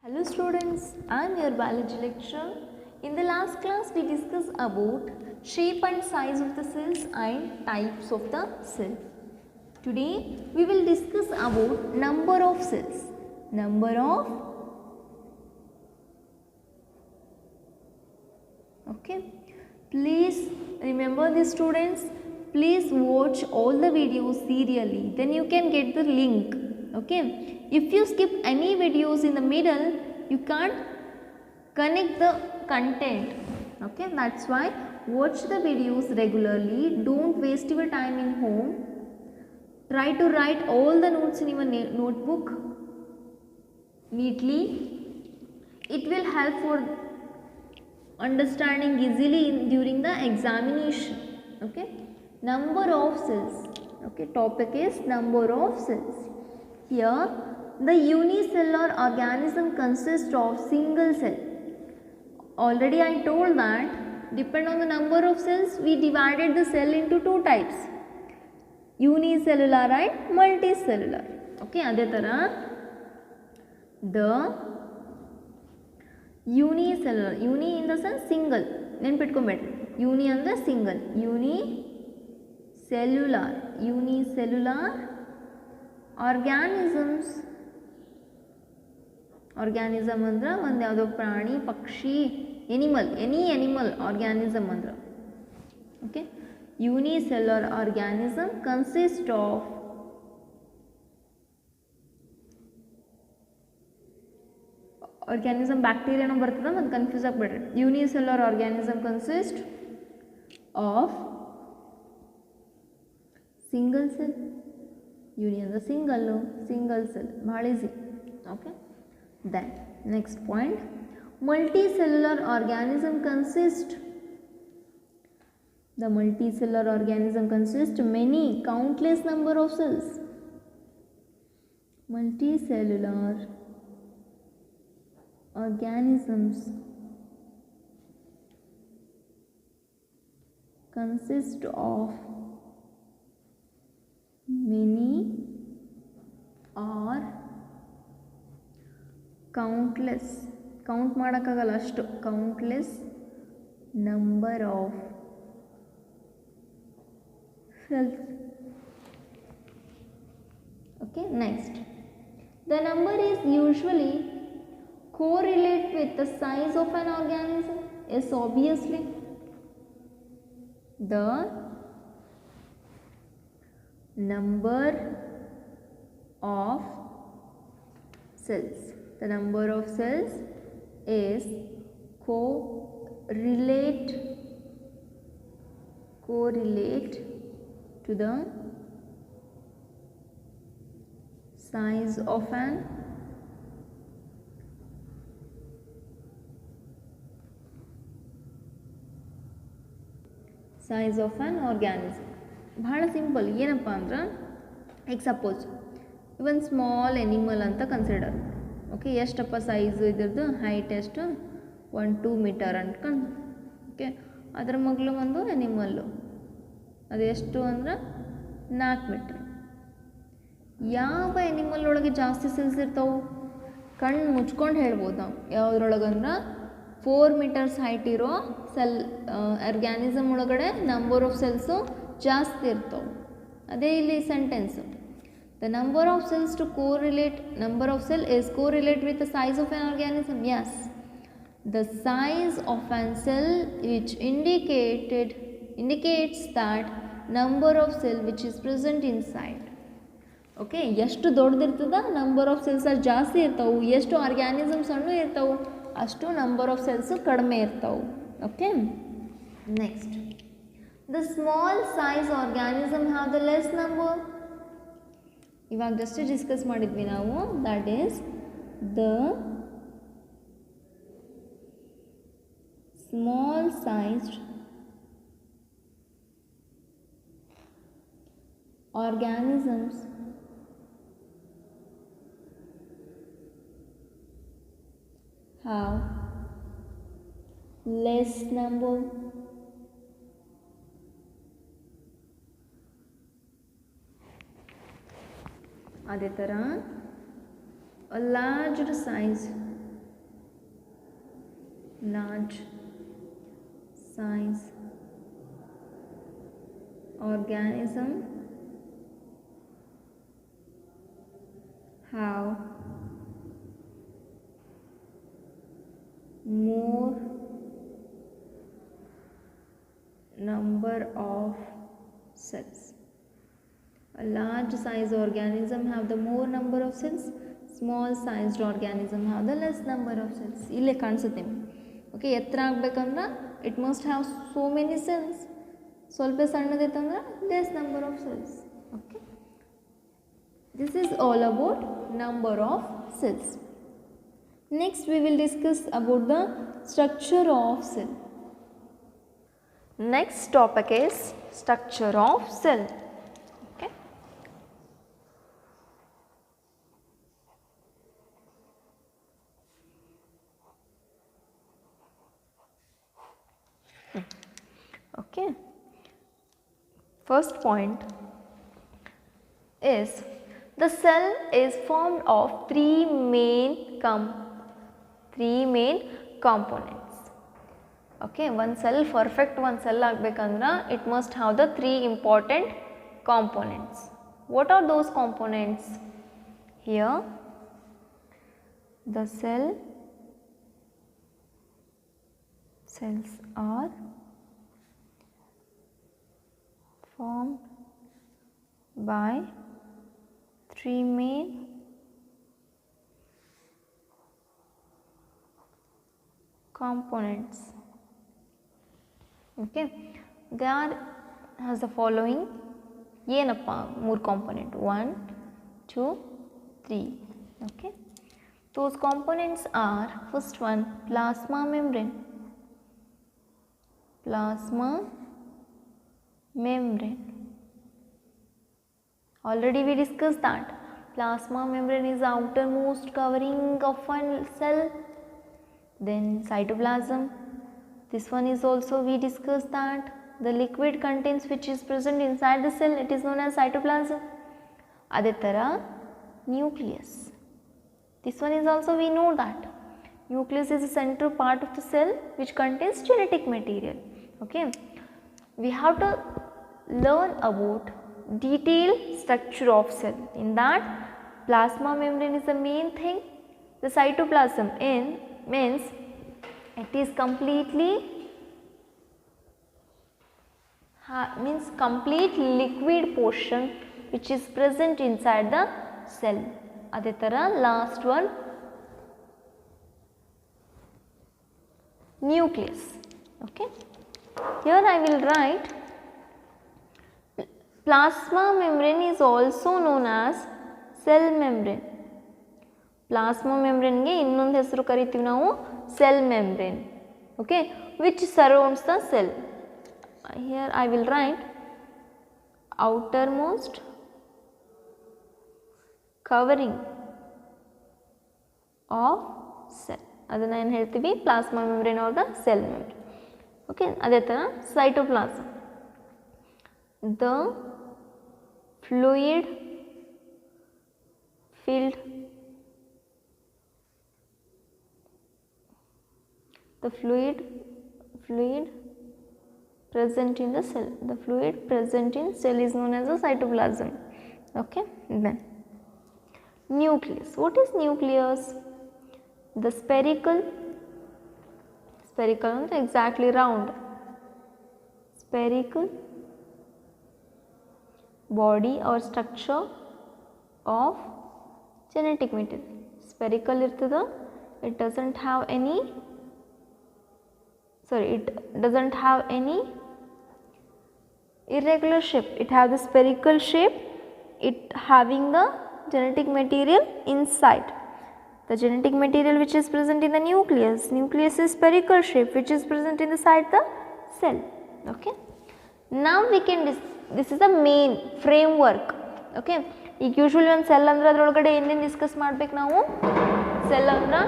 Hello students, I am your biology lecturer. In the last class we discussed about shape and size of the cells and types of the cell. Today we will discuss about number of cells. Okay. Please remember this students, please watch all the videos serially, then you can get the link. Okay. If you skip any videos in the middle, you can't connect the content. Okay, that's why watch the videos regularly. Don't waste your time in home. Try to write all the notes in your notebook neatly. It will help for understanding easily during the examination. Okay, number of cells. Okay, topic is number of cells. Here the unicellular organism consists of single cell. Already I told that depend on the number of cells we divided the cell into two types, unicellular and multicellular. Okay, ಅದೇ ತರ the unicellular, uni in the sense single, ನೆನ್ಪಿಟ್ಕೊಂಬೇಡ್ರಿ, uni ಅಂದ್ರೆ single, unicellular organisms. Organism ಅಂದ್ರೆ ಒಂದು ಯಾವುದೋ ಪ್ರಾಣಿ ಪಕ್ಷಿ animal, any animal organism ಅಂದ್ರೆ. Okay, unicellular organism consist of organism ಬ್ಯಾಕ್ಟೀರಿಯಾನೂ ಬರ್ತದೆ ಮತ್ತು ಕನ್ಫ್ಯೂಸ್ ಆಗಬೇಡ್ರಿ. Unicellular organism consist of single cell, uni ಅಂದ್ರೆ ಸಿಂಗಲ್ ಸೆಲ್, ಭಾಳ easy. Okay, then next point, multicellular organism consists many countless number of cells. Multicellular organisms consist of many or countless, count ಮಾಡೋಕ್ಕಾಗಲ್ಲ ಅಷ್ಟು, countless number of cells. Okay, next, the number is usually correlate with the size of an organism. Yes, obviously the number of cells is correlate to the size of an organism. ಭಾಳ simple. ಏನಪ್ಪ ಅಂದ್ರೆ, ಈಗ suppose ಇವನ್ small animal ಅಂತ consider. Okay, ಎಷ್ಟಪ್ಪ size ಇದ್ರದ್ದು, height ಎಷ್ಟು, 1-2 metre ಅಂದ್ಕೊಂಡು. Okay, ಅದರ ಮಗಳು ಒಂದು ಎನಿಮಲ್ಲು, ಅದು ಎಷ್ಟು ಅಂದ್ರೆ 4 ಮೀಟರ್. ಯಾವ ಎನಿಮಲ್ ಒಳಗೆ ಜಾಸ್ತಿ ಸೆಲ್ಸ್ ಇರ್ತಾವೆ? ಕಣ್ಣು ಮುಚ್ಕೊಂಡು ಹೇಳ್ಬೋದು ನಾವು. ಯಾವುದ್ರೊಳಗಂದ್ರೆ 4 ಮೀಟರ್ಸ್ ಹೈಟ್ ಇರೋ ಸೆಲ್ ಆರ್ಗ್ಯಾನಿಸಮ್ ಒಳಗಡೆ ನಂಬರ್ ಆಫ್ ಸೆಲ್ಸು ಜಾಸ್ತಿ ಇರ್ತಾವೆ. ಅದೇ ಇಲ್ಲಿ sentence. The number of cells is correlate with the size of an organism. Yes, the size of an cell which indicates that number of cell which is present inside. Okay, ಎಷ್ಟು ದೊಡ್ಡದಿರ್ತದ number of cells ಅಷ್ಟು ಜಾಸ್ತಿ ಇರ್ತಾವೆ, ಎಷ್ಟು organism ಸಣ್ಣ ಇರ್ತಾವೆ ಅಷ್ಟು number of cells ಕಡಿಮೆ ಇರ್ತಾವೆ. Okay, next, the small size organism have the less number. ಇವಾಗ ಜಸ್ಟ್ ಡಿಸ್ಕಸ್ ಮಾಡಿದ್ವಿ ನಾವು, that is the small sized organisms have less number. ಅದೇ ಥರ a larger size large size organism have more number of cells. A large size organism have the more number of cells, small sized organism have the less number of cells. ಇಲ್ಲೇ ಕಾಣಿಸುತ್ತೆ okay. ಎತ್ತರ ಆಗಬೇಕಂದ್ರೆ it must have so many cells. ಸ್ವಲ್ಪ ಸಣ್ಣದಿತ್ತಂದ್ರೆ less number of cells. Okay, this is all about number of cells. Next we will discuss about the structure of cell. Next topic is structure of cell. Okay. Okay. First point is the cell is formed of three main components. Okay, one cell perfect one cell ಆಗಬೇಕಂದ್ರೆ it must have the three important components. What are those components? Here the cells are formed by three main components. Okay, they are as the following. ಏನಪ್ಪ ಮೂರು component 1 2 3. Okay, those components are first one plasma membrane. Already we discussed that plasma membrane is the outermost covering of one cell. Then cytoplasm, this one is also we discussed that the liquid contents which is present inside the cell, it is known as cytoplasm. Adhe tara nucleus, this one is also we know that nucleus is the central part of the cell which contains genetic material. Okay, we have to learn about detailed structure of cell. In that plasma membrane is the main thing. The cytoplasm means it is completely complete liquid portion which is present inside the cell. Adhe tara last one nucleus. Okay, here I will write plasma membrane is also known as cell membrane. Plasma membrane ge innondu hesaru karitivi ನಾವು cell membrane. Okay, which surrounds the cell. Here I will write outermost covering of cell. ಅದನ್ನ ಏನು ಹೇಳ್ತೀವಿ plasma membrane or the cell membrane. Okay, ಅದೇ ತರ cytoplasm, the fluid filled present in the cell. The fluid present in cell is known as the cytoplasm. Okay, then nucleus. What is nucleus? The spherical ಅಂದ್ರೆ exactly round, spherical body or structure of genetic material. Spherical irtada, it doesn't have any irregular shape. It have the spherical shape, it having the genetic material inside. The genetic material which is present in the nucleus is spherical shape which is present inside the cell. Okay, now we can this is the main framework. Okay, ಈಗ usually ಒಂದು cell ಅಂದ್ರೆ ಅದರೊಳಗಡೆ ಏನೇನು discuss ಮಾಡ್ಬೇಕು ನಾವು? Cell ಅಂದ್ರೆ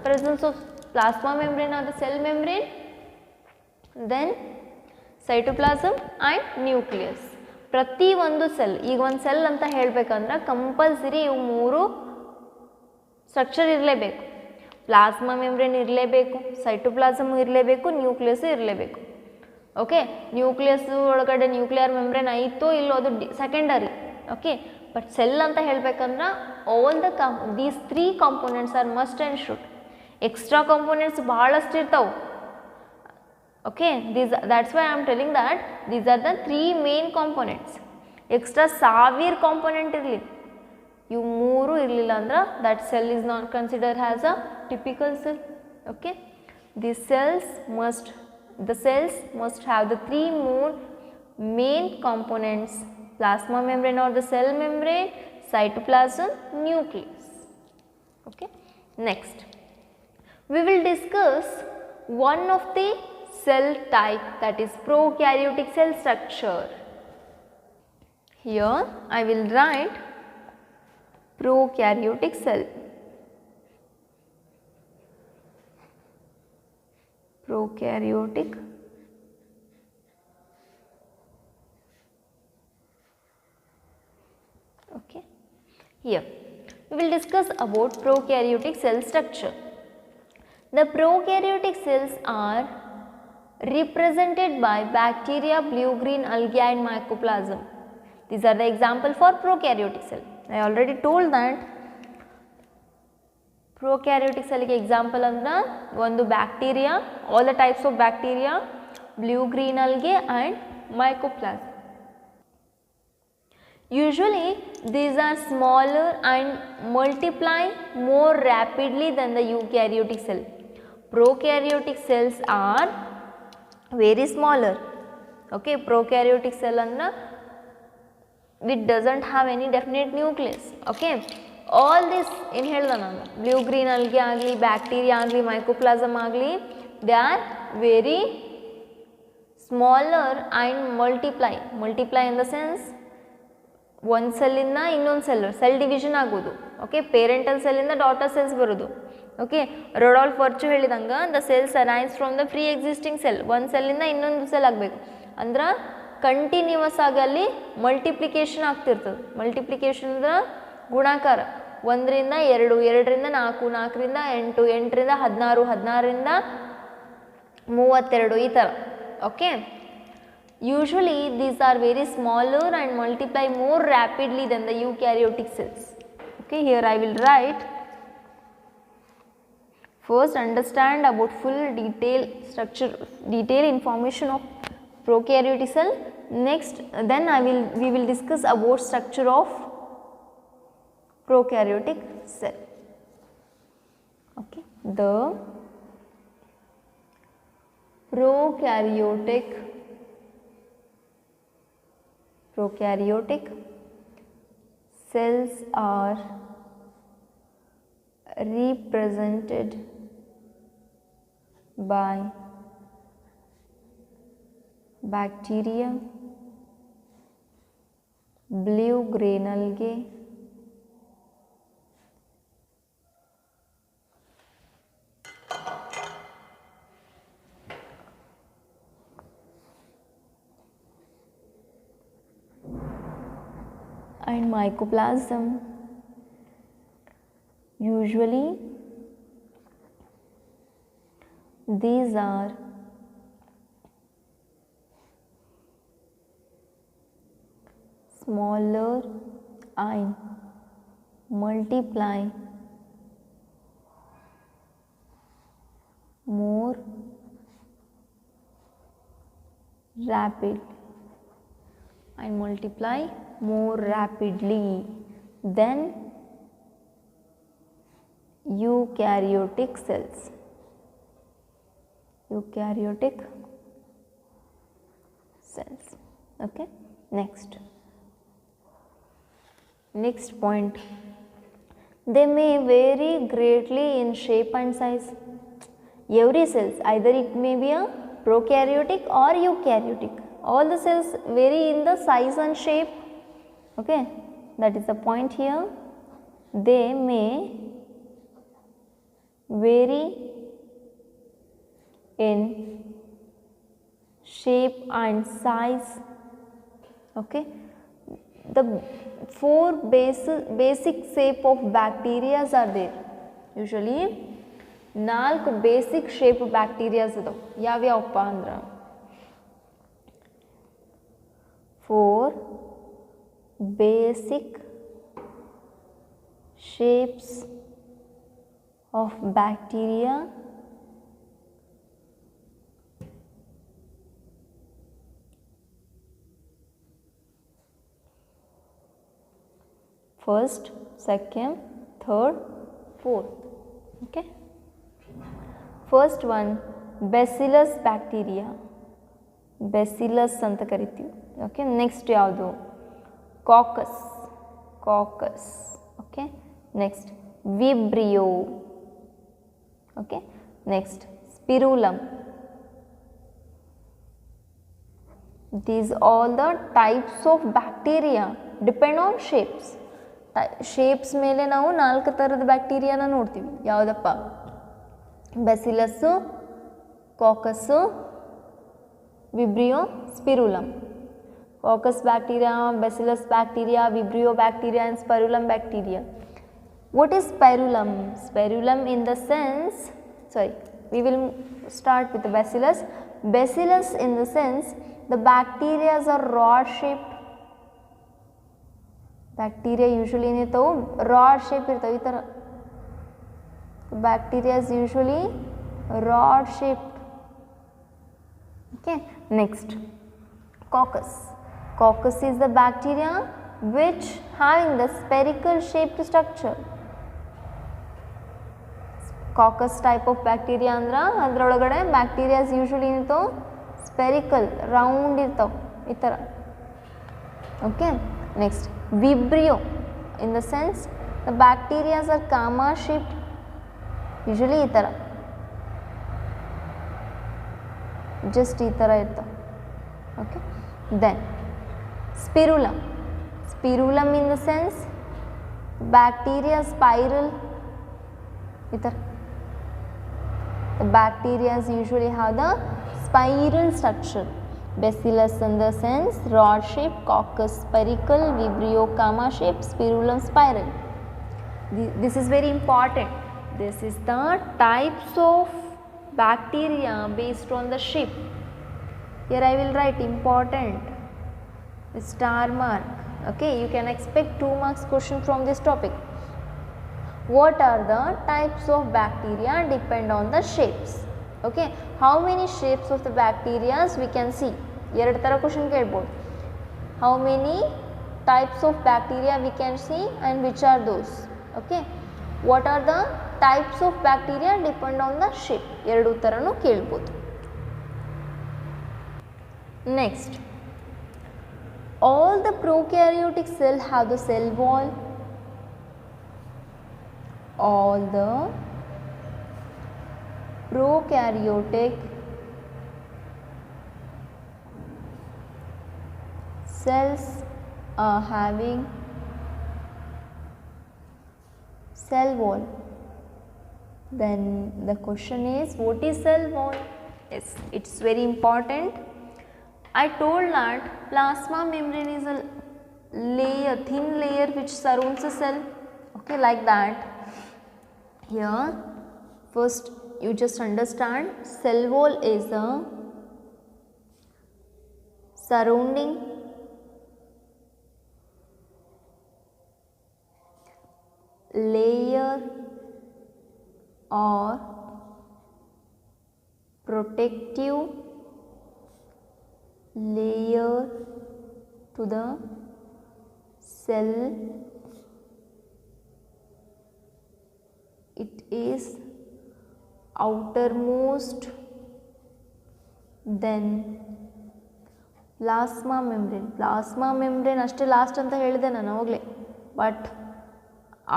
presence of plasma membrane or the cell membrane, then cytoplasm and nucleus. ಪ್ರತಿ ಒಂದು ಸೆಲ್, ಈಗ ಒಂದು ಸೆಲ್ ಅಂತ ಹೇಳಬೇಕಂದ್ರೆ ಕಂಪಲ್ಸರಿ ಇವು ಮೂರು ಸ್ಟ್ರಕ್ಚರ್ ಇರಲೇಬೇಕು. ಪ್ಲಾಸ್ಮಾ ಮೆಂಬ್ರೇನ್ ಇರಲೇಬೇಕು, ಸೈಟೋಪ್ಲಾಸಮ್ ಇರಲೇಬೇಕು, ನ್ಯೂಕ್ಲಿಯಸ್ ಇರಲೇಬೇಕು. ಓಕೆ, ನ್ಯೂಕ್ಲಿಯಸ್ ಒಳಗಡೆ ನ್ಯೂಕ್ಲಿಯರ್ ಮೆಂಬ್ರೇನ್ ಐತೋ ಇಲ್ಲೋ ಅದು ಸೆಕೆಂಡರಿ. ಓಕೆ, ಬಟ್ ಸೆಲ್ ಅಂತ ಹೇಳ್ಬೇಕಂದ್ರೆ all these 3 components are must and should. Extra components ಭಾಳಷ್ಟು ಇರ್ತಾವೆ. Okay, that's why I am telling that these are the 3 main components. Extra 1000 component ಇರಲಿ, ಇವು 3 ಇರಲಿಲ್ಲ ಅಂದ್ರೆ that cell is not considered as a typical cell. Okay, the cells must have the 3 more main components: plasma membrane or the cell membrane, cytoplasm, nucleus. Okay, next we will discuss one of the cell type, that is prokaryotic cell structure. Here I will write prokaryotic cell. Prokaryotic okay. Here we will discuss about prokaryotic cell structure. The prokaryotic cells are represented by bacteria, blue-green algae and mycoplasm. These are the example for prokaryotic cell. I already told that prokaryotic cell ಗೆ example ಅಂದ್ರೆ ಒಂದು bacteria, all the types of bacteria, blue-green algae and mycoplasm. Usually these are smaller and multiply more rapidly than the eukaryotic cell. Prokaryotic cells are very smaller. Okay, prokaryotic cell andra it doesn't have any definite nucleus. Okay, all this in ಹೇಳ್ದ ನಾನು, blue green algae ಆಗಲಿ, bacteria ಆಗಲಿ, mycoplasm ಆಗಲಿ, they are very smaller and multiply in the sense ಒಂದು ಸೆಲ್ಲಿಂದ ಇನ್ನೊಂದು cell division ಆಗೋದು. Okay, parental ಸೆಲ್ಲಿಂದ ಡಾಟರ್ ಸೆಲ್ಸ್ ಬರೋದು. ಓಕೆ, ರೊಡಾಲ್ಫ್ ವರ್ಚು ಹೇಳಿದಂಗೆ the cells arise from the pre existing cell. ಒಂದು ಸೆಲ್ಲಿಂದ ಇನ್ನೊಂದು ಸೆಲ್ ಆಗಬೇಕು ಅಂದ್ರೆ ಕಂಟಿನ್ಯೂವಸ್ ಆಗಿ ಅಲ್ಲಿ ಮಲ್ಟಿಪ್ಲಿಕೇಶನ್ ಆಗ್ತಿರ್ತದೆ. ಮಲ್ಟಿಪ್ಲಿಕೇಶನ್ ಅಂದ್ರೆ ಗುಣಾಕಾರ, 1ರಿಂದ 2, 2ರಿಂದ 4, 4ರಿಂದ 8, 8ರಿಂದ 16, 16ರಿಂದ 32 ಈ ಥರ. Okay, usually these are very smaller and multiply more rapidly than the eukaryotic cells. Okay, here I will write. First understand about full detail information of prokaryotic cell. Next then we will discuss about structure of prokaryotic cell. Okay, the prokaryotic cells are represented by bacteria, blue-green algae, and mycoplasm. Usually these are smaller and multiply more rapidly than eukaryotic cells. Okay, next point, they may vary greatly in shape and size. Every cells, either it may be a prokaryotic or eukaryotic, all the cells vary in the size and shape. Okay, that is the point here. They may vary in shape and size. Okay, the 4 basic shape of bacteria are there. Usually 4 basic shape bacterias ಅದಾವೆ. ಯಾವ್ಯಾವಪ್ಪ ಅಂದ್ರೆ 4 basic shapes of bacteria first, second, third, fourth. Okay, first one bacillus bacteria, bacillus anta ಕರಿತೀವಿ. Okay, next ಯಾವುದು coccus, coccus. Okay, next vibrio. Okay, next spirulum. These all the types of bacteria depend on shapes. Shapes ಮೇಲೆ ನಾವು 4 ಥರದ ಬ್ಯಾಕ್ಟೀರಿಯಾನ ನೋಡ್ತೀವಿ. ಯಾವುದಪ್ಪ? ಬ್ಯಾಸಿಲಸ್ಸು, ಕಾಕಸ್ಸು, vibrio, ಸ್ಪಿರುಲಮ್. Coccus bacteria, Bacillus bacteria, Vibrio bacteria and Spirulum bacteria. What is spirulum? Spirulum in the sense, sorry, we will start with the Bacillus. Bacillus in the sense, the bacteria are rod shaped. Bacteria usually ಏನಿರ್ತಾವೆ rod shape ಇರ್ತಾವೆ ಈ ಥರ. Bacteria is usually rod shaped. Okay, next coccus. Coccus is the bacteria which having the spherical shaped structure. Coccus type of bacteria andra adralagade bacteria is usually into spherical round irtav ee tara. Okay, next vibrio in the sense the bacteria are gamma shaped, usually ee tara, just ee tara irtav. Okay, then spirulum. Spirulum in the sense bacteria spiral. The bacteria usually have the spiral structure. Bacillus in the sense rod shape, coccus spherical, vibrio gamma shape, spirulum spiral. This is very important. This is the types of bacteria based on the shape. Here I will write important star mark. Okay, you can expect 2 marks question from this topic. What are the types of bacteria depend on the shapes. Okay, how many shapes of the bacteria we can see? ಎರಡು ತರ question ಕೇಳಬಹುದು. How many types of bacteria we can see and which are those? Okay, what are the types of bacteria depend on the shape? ಎರಡು ತರನು ಕೇಳಬಹುದು. Next, all the prokaryotic cell have the cell wall. All the prokaryotic cells are having cell wall. Then the question is, what is cell wall? Yes, it's very important. I told that plasma membrane is a layer, thin layer which surrounds a cell. Okay, like that. Here first you just understand cell wall is a surrounding layer or protective layer to the cell. It is outermost then plasma membrane. Plasma membrane ಅಷ್ಟೇ last ಅಂತ ಹೇಳಿದೆ ನಾನು ಅವಾಗಲೇ. But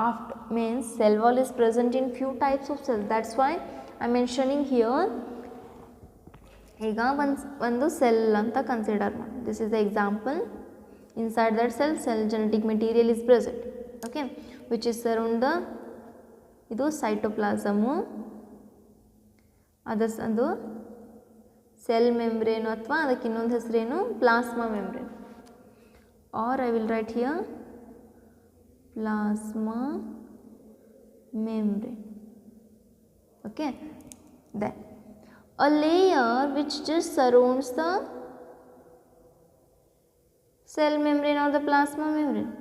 after means cell wall is present in few types of cells. That's why I am mentioning here. ಈಗ ಒಂದು cell ಅಂತ consider ಮಾಡಿ. This is the example. Inside that cell genetic material is present. Okay, which is surround the ಇದು cytoplasm, others ಅದು cell membrane ಅಥವಾ ಅದಕ್ಕೆ ಇನ್ನೊಂದು ಹೆಸರೇನು plasma membrane. Or I will write here plasma membrane. Okay, then a layer which just surrounds the cell membrane or the plasma membrane.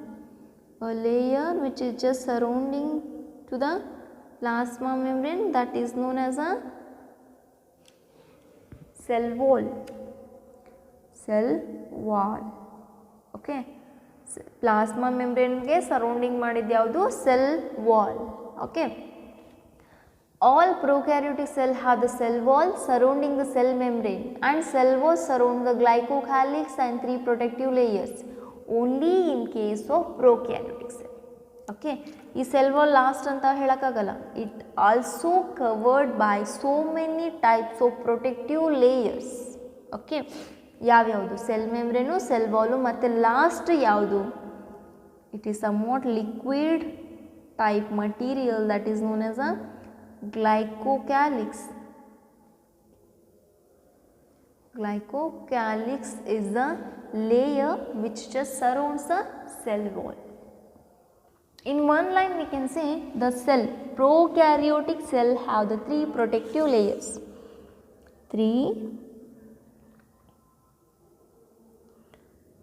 A layer which is just surrounding to the plasma membrane, that is known as a cell wall. Cell wall. Okay, plasma membrane ge surrounding ಮಾಡಿದ್ದು ಯಾವುದು? cell wall. Okay, all prokaryotic cell have the cell wall surrounding the cell membrane, and cell wall surround the glycocalyx and 3 protective layers, only in case of prokaryotic cell. Okay, ಈ cell wall last ಅಂತ ಹೇಳಕ್ಕಾಗಲ್ಲ. It also covered by so many types of protective layers. Okay, ಯಾವ್ಯಾವುದು? cell membrane, cell wall, ಮತ್ತು last ಯಾವುದು? It is somewhat liquid type material that is known as a glycocalyx. Glycocalyx is the layer which just surrounds the cell wall. In one line we can say the cell, prokaryotic cell have the 3 protective layers. 3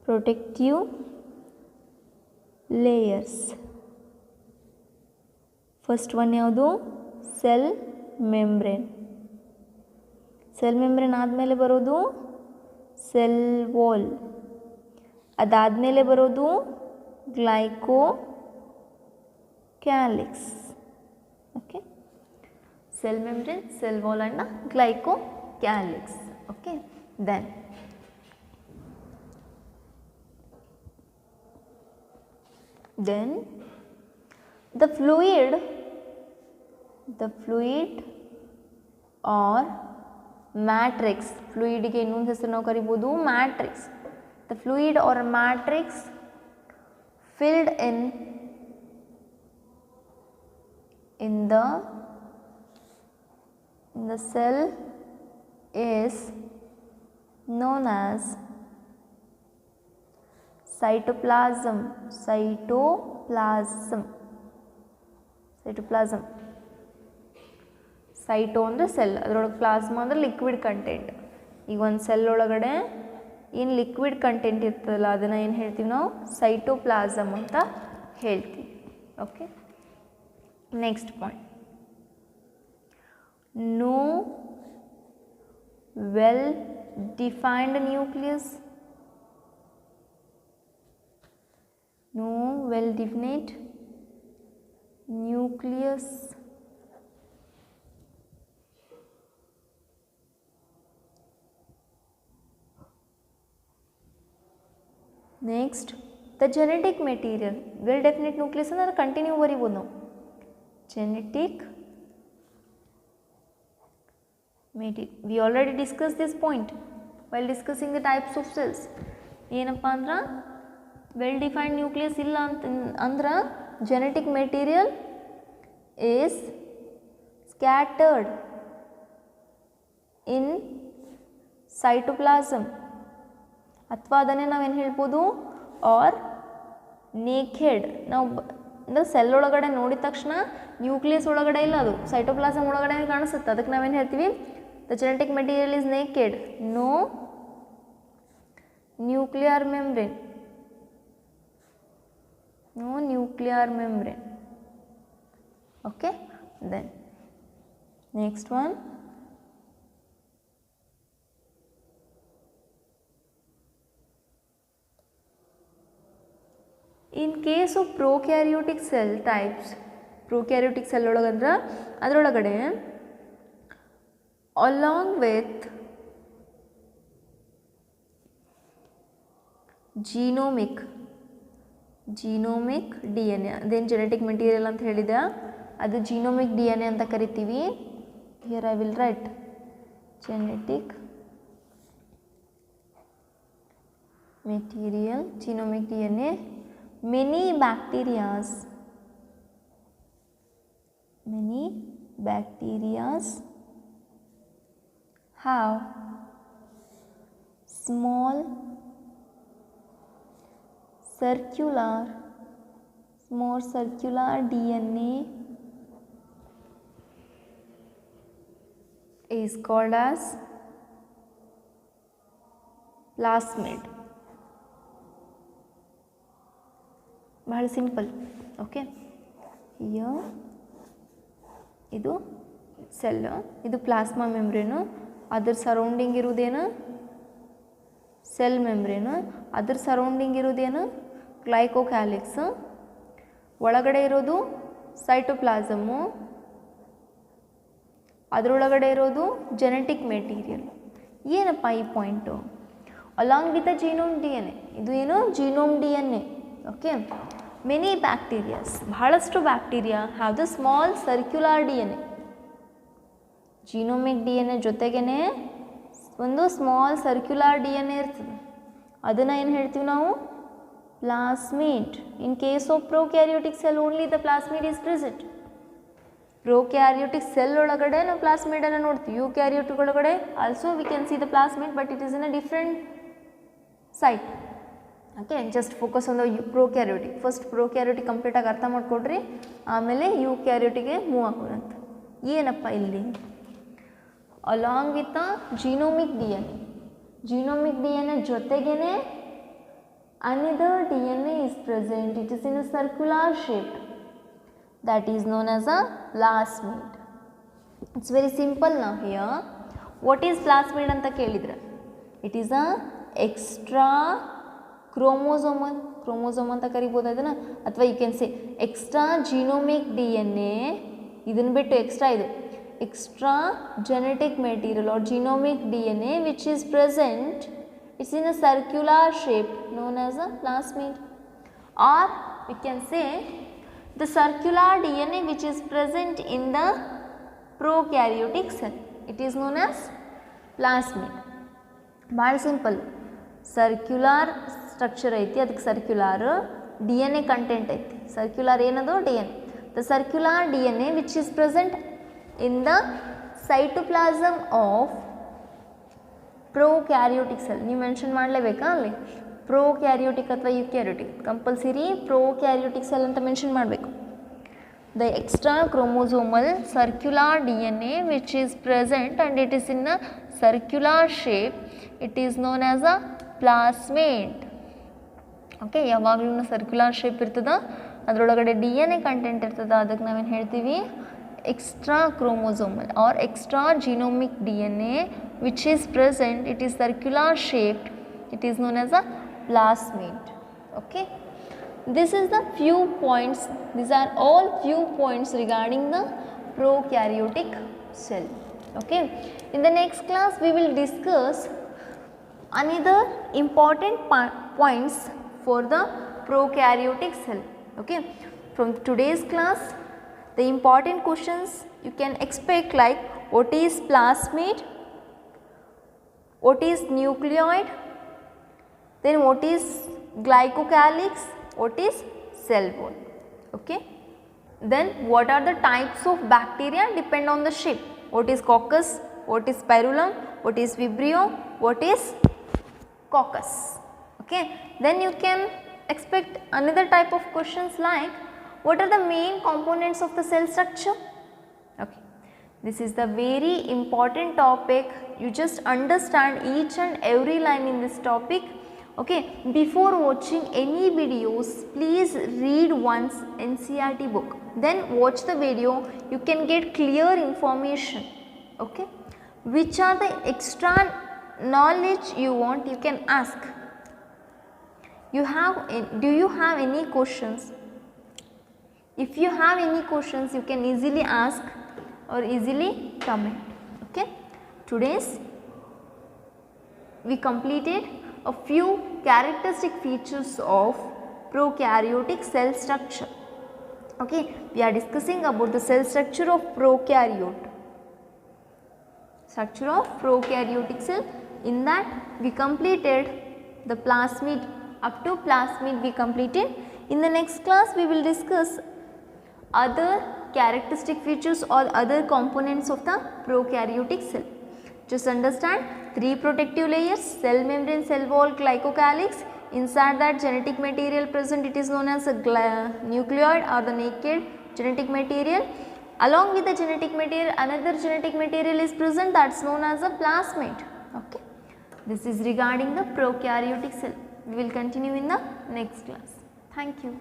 protective layers. First one ಯಾವುದು? cell membrane. cell membrane ಆದಮೇಲೆ ಬರೋದು cell wall. ಅದಾದಮೇಲೆ ಬರೋದು glycocalyx. Okay, cell membrane, cell wall and glycocalyx. Okay, then the fluid or matrix, fluid ಗೆ ಇನ್ನೊಂದು ಹೆಸರು ನಾವು ಕರಿಬಹುದು matrix. The fluid or matrix filled in the cell is known as cytoplasm. ಸೈಟೋ ಅಂದರೆ ಸೆಲ್, ಅದರೊಳಗೆ plasma ಅಂದರೆ ಲಿಕ್ವಿಡ್ ಕಂಟೆಂಟ್. ಈಗ ಒಂದು ಸೆಲ್ ಒಳಗಡೆ ಏನು ಲಿಕ್ವಿಡ್ ಕಂಟೆಂಟ್ ಇರ್ತದಲ್ಲ ಅದನ್ನು ಏನು ಹೇಳ್ತೀವಿ ನಾವು? ಸೈಟೋಪ್ಲಾಸಮ್ ಅಂತ ಹೇಳ್ತೀವಿ. Okay, next point, no well defined nucleus. No well defined nucleus. Next, the genetic material. Well definite nucleus ಅಂದರೆ ಕಂಟಿನ್ಯೂ ಬರಿಬೋದು ನಾವು. Genetic material. We already discussed this point while discussing the types of cells. ಏನಪ್ಪ ಅಂದ್ರೆ well defined nucleus ಇಲ್ಲ ಅಂದ್ರೆ genetic material is scattered in cytoplasm, ಅಥವಾ ಅದನ್ನೇ ನಾವೇನು ಹೇಳ್ಬೋದು ಆರ್ ನೇಕೆಡ್. ನಾವು ಅಂದರೆ ಸೆಲ್ ಒಳಗಡೆ ನೋಡಿದ ತಕ್ಷಣ ನ್ಯೂಕ್ಲಿಯಸ್ ಒಳಗಡೆ ಇಲ್ಲ, ಅದು ಸೈಟೋಪ್ಲಾಸಮ್ ಒಳಗಡೆ ಕಾಣಿಸುತ್ತೆ. ಅದಕ್ಕೆ ನಾವೇನು ಹೇಳ್ತೀವಿ? The genetic material is naked, no nuclear membrane. No nuclear membrane. Okay, then next one, in case of prokaryotic cell types, prokaryotic cell ಒಳಗಂದ್ರೆ ಅದರೊಳಗಡೆ along with genomic DNA, ಅದೇನು ಜೆನೆಟಿಕ್ ಮೆಟೀರಿಯಲ್ ಅಂತ ಹೇಳಿದೆ ಅದು ಜೀನೋಮಿಕ್ DNA ಅಂತ ಕರಿತೀವಿ. Here I will right genetic material, genomic DNA. Many bacterias have small circular DNA is called as plasmid. ಬಹಳ simple. Okay, here ಇದು cell, ಇದು ಪ್ಲಾಸ್ಮಾ ಮೆಮ್ಬ್ರೇನು, ಅದರ ಸರೌಂಡಿಂಗ್ ಇರುವುದೇನು ಸೆಲ್ ಮೆಮ್ಬ್ರೇನು, ಅದರ ಸರೌಂಡಿಂಗ್ ಇರೋದೇನು ಗ್ಲೈಕೋಕ್ಯಾಲಿಕ್ಸ್, ಒಳಗಡೆ ಇರೋದು ಸೈಟೋಪ್ಲಾಸಮು, ಅದರೊಳಗಡೆ ಇರೋದು ಜೆನೆಟಿಕ್ ಮೆಟೀರಿಯಲ್. ಏನಪ್ಪ ಈ point? Along with the genome D N A, ಇದು ಏನು genome D N A. Okay, many bacterias, ಬಹಳಷ್ಟು bacteria have the small circular D N A. Genomic D N A ಜೊತೆಗೇ ಒಂದು small circular D N A ಇರ್ತದೆ. ಅದನ್ನು ಏನು ಹೇಳ್ತೀವಿ ನಾವು? Plasmid. In case of prokaryotic cell only the plasmid is present. Prokaryotic cell ಒಳಗಡೆ ನಾವು ಪ್ಲಾಸ್ಮಿಡನ್ನು ನೋಡ್ತೀವಿ. ಯುಕ್ಯಾರಿಯೋಟಿಕ್ ಒಳಗಡೆ also we can see the plasmid, but it is in a different site. Okay, just focus on the prokaryotic. First prokaryotic ಕಂಪ್ಲೀಟಾಗಿ ಅರ್ಥ ಮಾಡಿಕೊಡ್ರಿ, ಆಮೇಲೆ ಯುಕ್ಯಾರಿಯೋಟಿಗೆ ಮೂವ್ ಆಗೋದಂತ. ಏನಪ್ಪ ಇಲ್ಲಿ? Along with the genomic D N A, genomic D N A ಜೊತೆಗೇ another D N A is present. It is in a circular shape, that is known as a plasmid. It's very simple now here. What is plasmid anta kelidre? It is a extra chromosomal, chromosome anta kariboda idana, athwa you can say extra genomic DNA. Idannu bittu extra idu extra genetic material or genomic DNA which is present, it's in a circular shape known as a plasmid. Or we can say the circular DNA which is present in the prokaryotic cell, it is known as plasmid. ಭಾಳ simple. Circular structure ಐತಿ, ಅದಕ್ಕೆ circular D N A content ಐತಿ. Circular ಏನದು? D N A. The circular D N A which is present in the cytoplasm of prokaryotic cell. ನೀವು mention ಮಾಡಲೇಬೇಕಾ ಅಲ್ಲಿ? Prokaryotic ಅಥವಾ eukaryotic, compulsory prokaryotic cell ಅಂತ mention ಮಾಡಬೇಕು. The extra chromosomal circular D N A which is present and it is in a circular shape, it is known as a plasmid. Okay, ಯಾವಾಗಲೂ circular shape ಇರ್ತದೆ, ಅದರೊಳಗಡೆ D N A content ಇರ್ತದೆ, ಅದಕ್ಕೆ ನಾವೇನು ಹೇಳ್ತೀವಿ? extra chromosomal or extra genomic DNA which is present, it is circular shaped, it is known as a plasmid. Okay, this is the few points, these are all few points regarding the prokaryotic cell. Okay, in the next class we will discuss another important points for the prokaryotic cell. Okay, from today's class the important questions you can expect like what is plasmid, what is nucleoid, then what is glycocalyx, what is cell wall. Okay, then what are the types of bacteria depend on the shape, what is coccus, what is spirillum, what is vibrio, what is coccus. Okay, then you can expect another type of questions like what are the main components of the cell structure. Okay, this is the very important topic, you just understand each and every line in this topic. Okay, before watching any videos please read once NCERT book, then watch the video, you can get clear information. Okay, which are the extra knowledge you want, you can ask. Do you have any questions? If you have any questions you can easily ask or easily comment. Okay, today's we completed a few characteristic features of prokaryotic cell structure. Okay, we are discussing about the cell structure of prokaryote, structure of prokaryotic cell. In that we completed the plasmid, up to plasmid we completed. In the next class we will discuss other characteristic features or other components of the prokaryotic cell. Just understand 3 protective layers: cell membrane, cell wall, glycocalyx. Inside that genetic material present, it is known as a nucleoid or the naked genetic material. Along with the genetic material, another genetic material is present, that's known as a plasmid. Okay. This is regarding the prokaryotic cell. We will continue in the next class. Thank you.